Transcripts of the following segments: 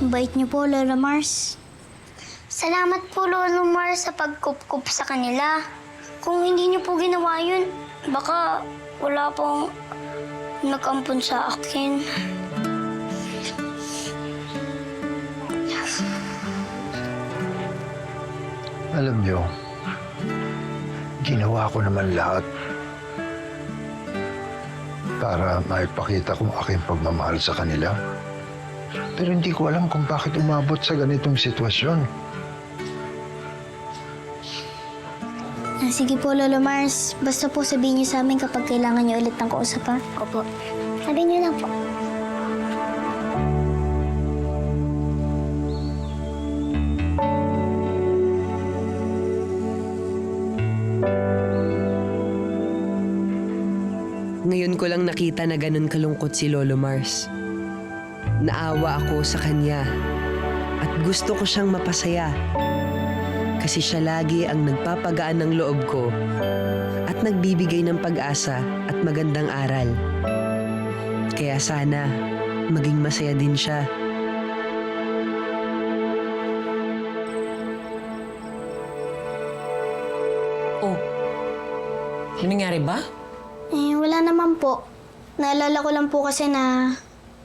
Bait niyo po, Lola Mars. Salamat po, Lolo Mars, sa pagkup-kup sa kanila. Kung hindi niyo po ginawa yun, baka wala pong nag-ampon sa akin. Alam niyo, ginawa ko naman lahat para maipakita kong aking pagmamahal sa kanila. Pero hindi ko alam kung bakit umabot sa ganitong sitwasyon. Sige po, Lola Mars. Basta po sabihin niyo sa amin kapag kailangan niyo ulit ng kausap, ha? Opo. Sabihin niyo lang po. Ngayon ko lang nakita na ganun kalungkot si Lolo Mars. Naawa ako sa kanya at gusto ko siyang mapasaya. Kasi siya lagi ang nagpapagaan ng loob ko at nagbibigay ng pag-asa at magandang aral. Kaya sana maging masaya din siya. Oh, may nangyari ba? Wala naman po. Naalala ko lang po kasi na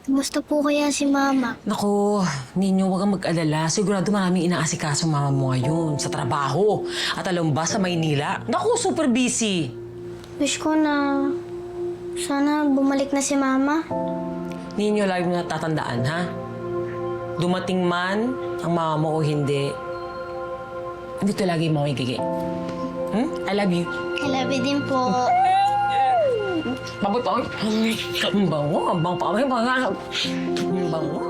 gusto po kaya si Mama. Naku, Ninyo, huwag kang mag-alala. Sigurado maraming inaasikaso mama mo ngayon sa trabaho. At alam ba, sa Maynila? Naku, super busy. Wish ko na sana bumalik na si Mama. Ninyo, lagi mo natatandaan, ha? Dumating man ang mama mo o hindi, andito lagi yung mga gigi. I love you. I love you din po. Baboy pa. Ang bango. Ang bango pa. Ang bango.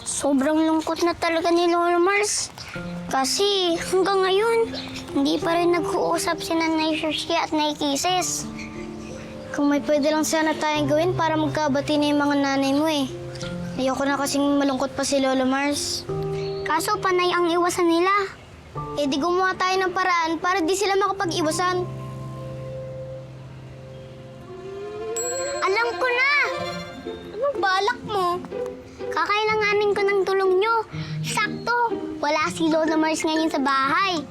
Sobrang lungkot na talaga ni Lolo Mars. Kasi hanggang ngayon, hindi pa rin nag-uusap si Nanay Shershie at Nay Kisses. Kung may pwede lang sana tayong gawin para magkabati na yung mga nanay mo eh. Ayoko na kasing malungkot pa si Lolo Mars. Kaso panay ang iwasan nila. Eh di gumawa tayo ng paraan para di sila makapag-iwasan. Alam ko na! Anong balak mo? Kakailanganin ko ng tulong nyo. Sakto, wala si Lolo Mars ngayon sa bahay.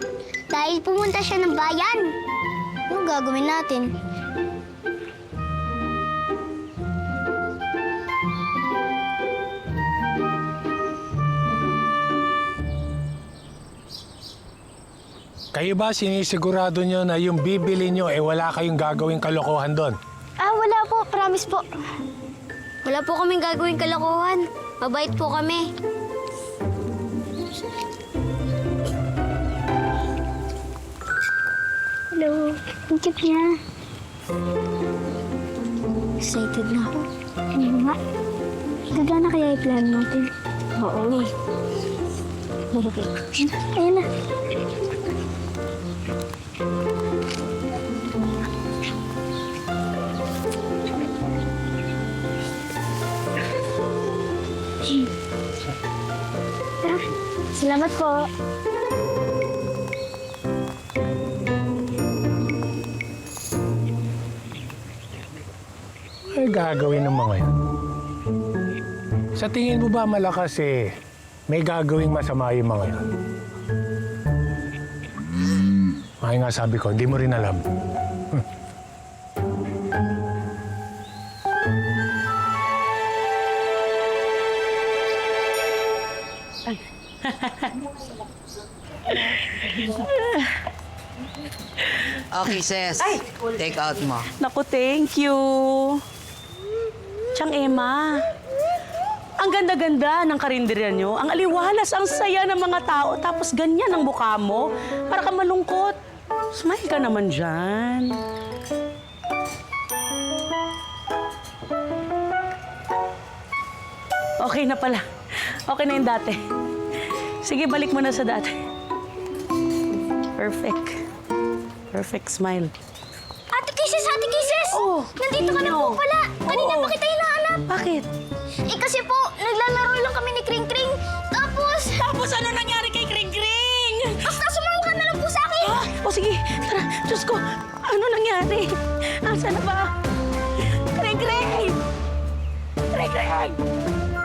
Dahil pumunta siya ng bayan. Anong gagawin natin? Kayo ba sinisigurado nyo na yung bibili nyo wala kayong gagawing kalokohan doon? Wala po. Promise po. Wala po kaming gagawing kalokohan. Mabait po kami. Hello, ang cute niya. Excited na ako. Ano nga? Gagana kaya i-plan natin? Oo. Ayun na. Salamat po. Ay, gagawin ng mga yan. Sa tingin mo ba malakas may gagawing masama yung mga yan? Ay nga sabi ko, hindi mo rin alam. Okay, sis. Take out mo. Naku, thank you. Tiyang Emma, ang ganda-ganda ng karinderya nyo. Ang aliwalas, ang saya ng mga tao. Tapos ganyan ang mukha mo. Para ka malungkot. Smile ka naman dyan. Okay na pala. Okay na yung dati. Sige, balik mo na sa dati. Perfect. Perfect smile. Ate Kisses! Ate Kisses! Oh, Nandito ka na po! Bakit? Eh kasi po, naglalaro lang kami ni Kring Kring. Tapos ano nangyari kay Kring Kring? Basta sumama ka na lang po sa akin. O sige, tara. Diyos ko, ano nangyari? Asa na ba? Kring Kring! Kring Kring!